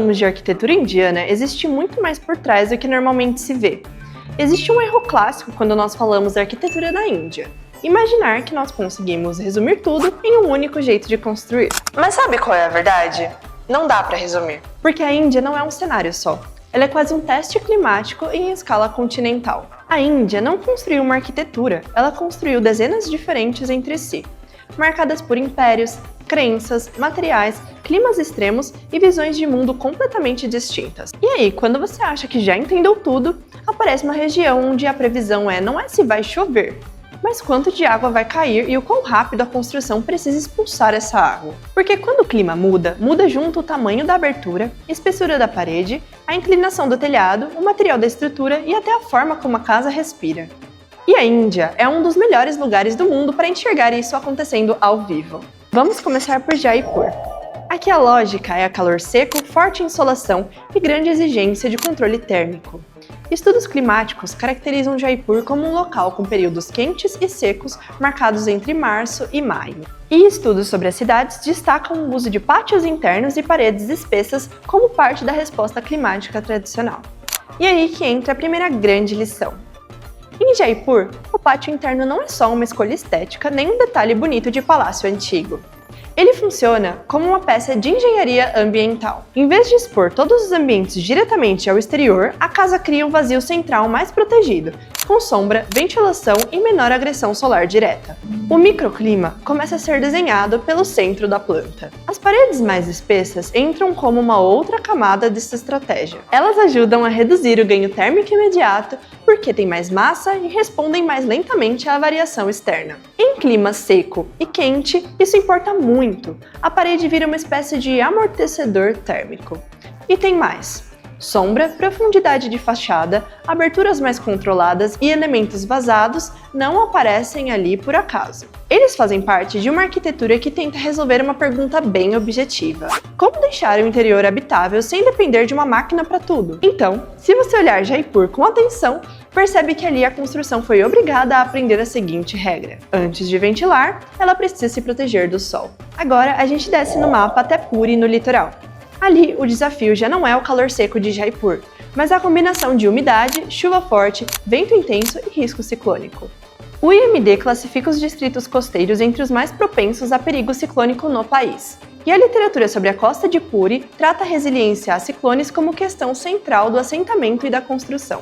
falamos de arquitetura indiana, existe muito mais por trás do que normalmente se vê. Existe um erro clássico quando nós falamos da arquitetura da Índia: imaginar que nós conseguimos resumir tudo em um único jeito de construir. Mas sabe qual é a verdade? Não dá para resumir. Porque a Índia não é um cenário só. Ela é quase um teste climático em escala continental. A Índia não construiu uma arquitetura, ela construiu dezenas diferentes entre si, marcadas por impérios, crenças, materiais, climas extremos e visões de mundo completamente distintas. E aí, quando você acha que já entendeu tudo, aparece uma região onde a previsão não é se vai chover, mas quanto de água vai cair e o quão rápido a construção precisa expulsar essa água. Porque quando o clima muda, muda junto o tamanho da abertura, a espessura da parede, a inclinação do telhado, o material da estrutura e até a forma como a casa respira. E a Índia é um dos melhores lugares do mundo para enxergar isso acontecendo ao vivo. Vamos começar por Jaipur. Aqui a lógica é a calor seco, forte insolação e grande exigência de controle térmico. Estudos climáticos caracterizam Jaipur como um local com períodos quentes e secos marcados entre março e maio. E estudos sobre as cidades destacam o uso de pátios internos e paredes espessas como parte da resposta climática tradicional. E aí que entra a primeira grande lição. Em Jaipur, o pátio interno não é só uma escolha estética nem um detalhe bonito de palácio antigo. Ele funciona como uma peça de engenharia ambiental. Em vez de expor todos os ambientes diretamente ao exterior, a casa cria um vazio central mais protegido, com sombra, ventilação e menor agressão solar direta. O microclima começa a ser desenhado pelo centro da planta. As paredes mais espessas entram como uma outra camada dessa estratégia. Elas ajudam a reduzir o ganho térmico imediato porque têm mais massa e respondem mais lentamente à variação externa. Em clima seco e quente, isso importa muito. A parede vira uma espécie de amortecedor térmico. E tem mais: sombra, profundidade de fachada, aberturas mais controladas e elementos vazados não aparecem ali por acaso. Eles fazem parte de uma arquitetura que tenta resolver uma pergunta bem objetiva: como deixar o interior habitável sem depender de uma máquina para tudo? Então, se você olhar Jaipur com atenção, percebe que ali a construção foi obrigada a aprender a seguinte regra: antes de ventilar, ela precisa se proteger do sol. Agora a gente desce no mapa até Puri, no litoral. Ali, o desafio já não é o calor seco de Jaipur, mas a combinação de umidade, chuva forte, vento intenso e risco ciclônico. O IMD classifica os distritos costeiros entre os mais propensos a perigo ciclônico no país. E a literatura sobre a costa de Puri trata a resiliência a ciclones como questão central do assentamento e da construção.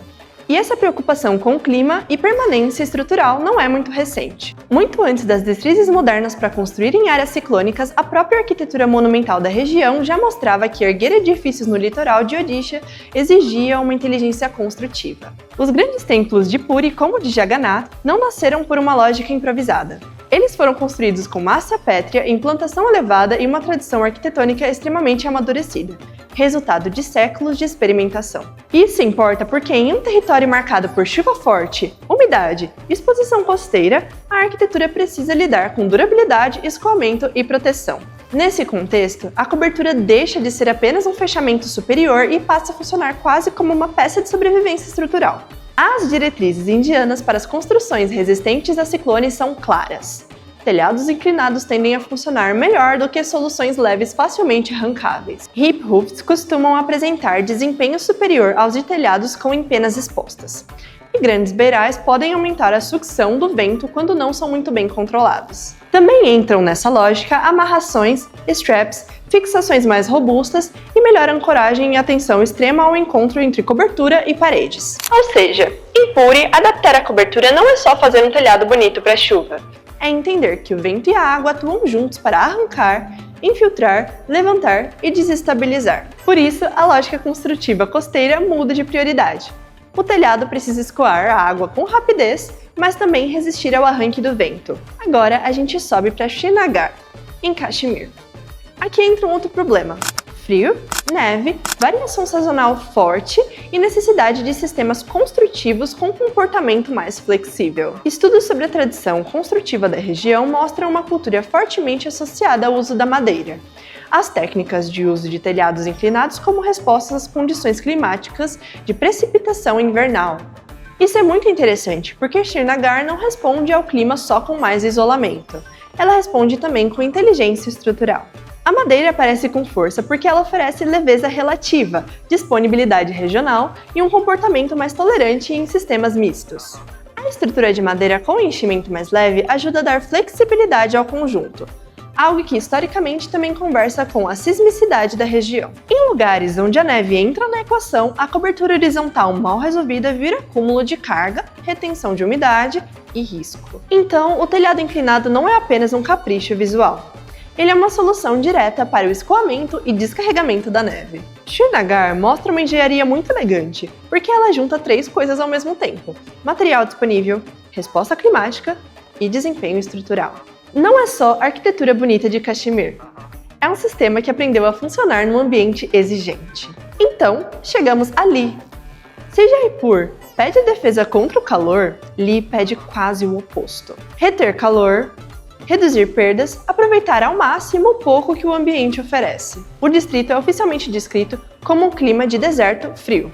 E essa preocupação com o clima e permanência estrutural não é muito recente. Muito antes das diretrizes modernas para construir em áreas ciclônicas, a própria arquitetura monumental da região já mostrava que erguer edifícios no litoral de Odisha exigia uma inteligência construtiva. Os grandes templos de Puri, como o de Jagannath, não nasceram por uma lógica improvisada. Eles foram construídos com massa pétrea, implantação elevada e uma tradição arquitetônica extremamente amadurecida, resultado de séculos de experimentação. Isso importa porque em um território marcado por chuva forte, umidade e exposição costeira, a arquitetura precisa lidar com durabilidade, escoamento e proteção. Nesse contexto, a cobertura deixa de ser apenas um fechamento superior e passa a funcionar quase como uma peça de sobrevivência estrutural. As diretrizes indianas para as construções resistentes a ciclones são claras. Telhados inclinados tendem a funcionar melhor do que soluções leves facilmente arrancáveis. Hip roofs costumam apresentar desempenho superior aos de telhados com empenas expostas. E grandes beirais podem aumentar a sucção do vento quando não são muito bem controlados. Também entram nessa lógica amarrações, straps, fixações mais robustas e melhor ancoragem e atenção extrema ao encontro entre cobertura e paredes. Ou seja, em Puri, adaptar a cobertura não é só fazer um telhado bonito para chuva. É entender que o vento e a água atuam juntos para arrancar, infiltrar, levantar e desestabilizar. Por isso, a lógica construtiva costeira muda de prioridade. O telhado precisa escoar a água com rapidez, mas também resistir ao arranque do vento. Agora a gente sobe para Srinagar, em Caxemir. Aqui entra um outro problema: frio, neve, variação sazonal forte e necessidade de sistemas construtivos com comportamento mais flexível. Estudos sobre a tradição construtiva da região mostram uma cultura fortemente associada ao uso da madeira. As técnicas de uso de telhados inclinados como respostas às condições climáticas de precipitação invernal. Isso é muito interessante, porque Srinagar não responde ao clima só com mais isolamento. Ela responde também com inteligência estrutural. A madeira aparece com força porque ela oferece leveza relativa, disponibilidade regional e um comportamento mais tolerante em sistemas mistos. A estrutura de madeira com enchimento mais leve ajuda a dar flexibilidade ao conjunto, algo que historicamente também conversa com a sismicidade da região. Em lugares onde a neve entra na equação, a cobertura horizontal mal resolvida vira acúmulo de carga, retenção de umidade e risco. Então, o telhado inclinado não é apenas um capricho visual. Ele é uma solução direta para o escoamento e descarregamento da neve. Srinagar mostra uma engenharia muito elegante, porque ela junta 3 coisas ao mesmo tempo: material disponível, resposta climática e desempenho estrutural. Não é só arquitetura bonita de Kashmir. É um sistema que aprendeu a funcionar num ambiente exigente. Então, chegamos a Lee. Se Jaipur pede defesa contra o calor, Lee pede quase o oposto: reter calor, reduzir perdas, aproveitar ao máximo o pouco que o ambiente oferece. O distrito é oficialmente descrito como um clima de deserto frio,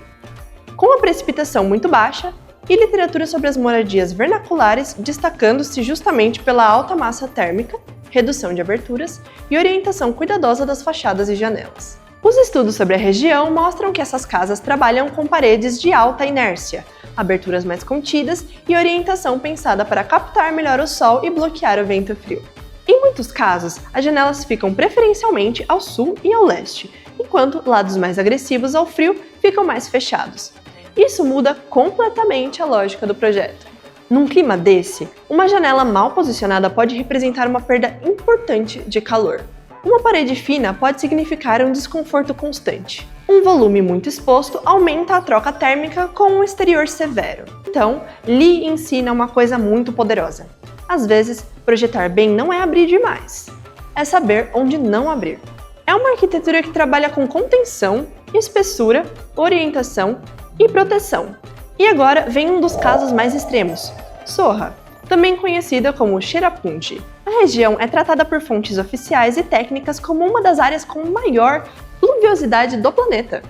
com a precipitação muito baixa e literatura sobre as moradias vernaculares destacando-se justamente pela alta massa térmica, redução de aberturas e orientação cuidadosa das fachadas e janelas. Os estudos sobre a região mostram que essas casas trabalham com paredes de alta inércia, aberturas mais contidas e orientação pensada para captar melhor o sol e bloquear o vento frio. Em muitos casos, as janelas ficam preferencialmente ao sul e ao leste, enquanto lados mais agressivos ao frio ficam mais fechados. Isso muda completamente a lógica do projeto. Num clima desse, uma janela mal posicionada pode representar uma perda importante de calor. Uma parede fina pode significar um desconforto constante. Um volume muito exposto aumenta a troca térmica com um exterior severo. Então, Lee ensina uma coisa muito poderosa. Às vezes, projetar bem não é abrir demais. É saber onde não abrir. É uma arquitetura que trabalha com contenção, espessura, orientação e proteção. E agora vem um dos casos mais extremos: Sohra, também conhecida como Cherrapunji. A região é tratada por fontes oficiais e técnicas como uma das áreas com maior pluviosidade do planeta.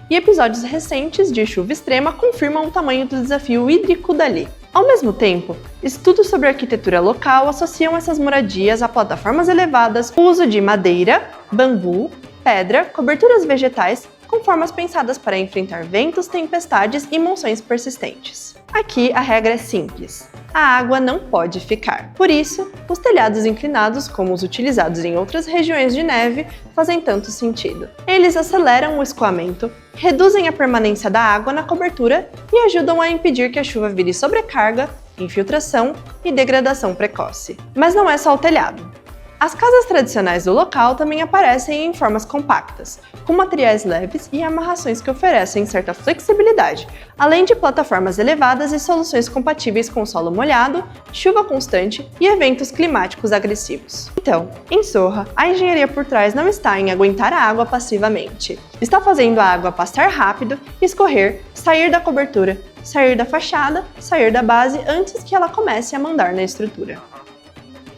E episódios recentes de chuva extrema confirmam o tamanho do desafio hídrico dali. Ao mesmo tempo, estudos sobre a arquitetura local associam essas moradias a plataformas elevadas, o uso de madeira, bambu, pedra, coberturas vegetais, com formas pensadas para enfrentar ventos, tempestades e monções persistentes. Aqui a regra é simples: a água não pode ficar. Por isso, os telhados inclinados, como os utilizados em outras regiões de neve, fazem tanto sentido. Eles aceleram o escoamento, reduzem a permanência da água na cobertura e ajudam a impedir que a chuva vire sobrecarga, infiltração e degradação precoce. Mas não é só o telhado. As casas tradicionais do local também aparecem em formas compactas, com materiais leves e amarrações que oferecem certa flexibilidade, além de plataformas elevadas e soluções compatíveis com solo molhado, chuva constante e eventos climáticos agressivos. Então, em Sohra, a engenharia por trás não está em aguentar a água passivamente. Está fazendo a água passar rápido, escorrer, sair da cobertura, sair da fachada, sair da base antes que ela comece a mandar na estrutura.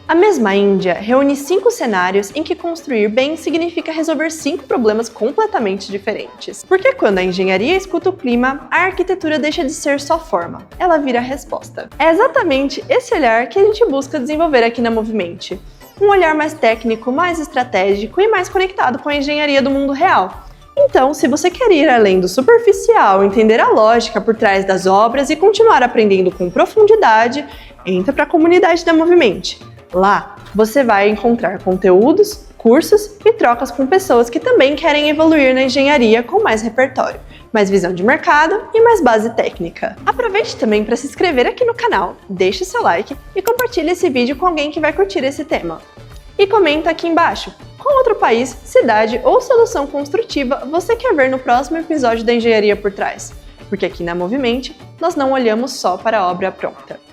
A mesma Índia reúne 5 cenários em que construir bem significa resolver 5 problemas completamente diferentes. Porque quando a engenharia escuta o clima, a arquitetura deixa de ser só forma, ela vira resposta. É exatamente esse olhar que a gente busca desenvolver aqui na Movimente. Um olhar mais técnico, mais estratégico e mais conectado com a engenharia do mundo real. Então, se você quer ir além do superficial, entender a lógica por trás das obras e continuar aprendendo com profundidade, entra para a comunidade da Movimente. Lá, você vai encontrar conteúdos, cursos e trocas com pessoas que também querem evoluir na engenharia com mais repertório, mais visão de mercado e mais base técnica. Aproveite também para se inscrever aqui no canal, deixe seu like e compartilhe esse vídeo com alguém que vai curtir esse tema. E comenta aqui embaixo qual outro país, cidade ou solução construtiva você quer ver no próximo episódio da Engenharia por Trás, porque aqui na Movimente nós não olhamos só para a obra pronta.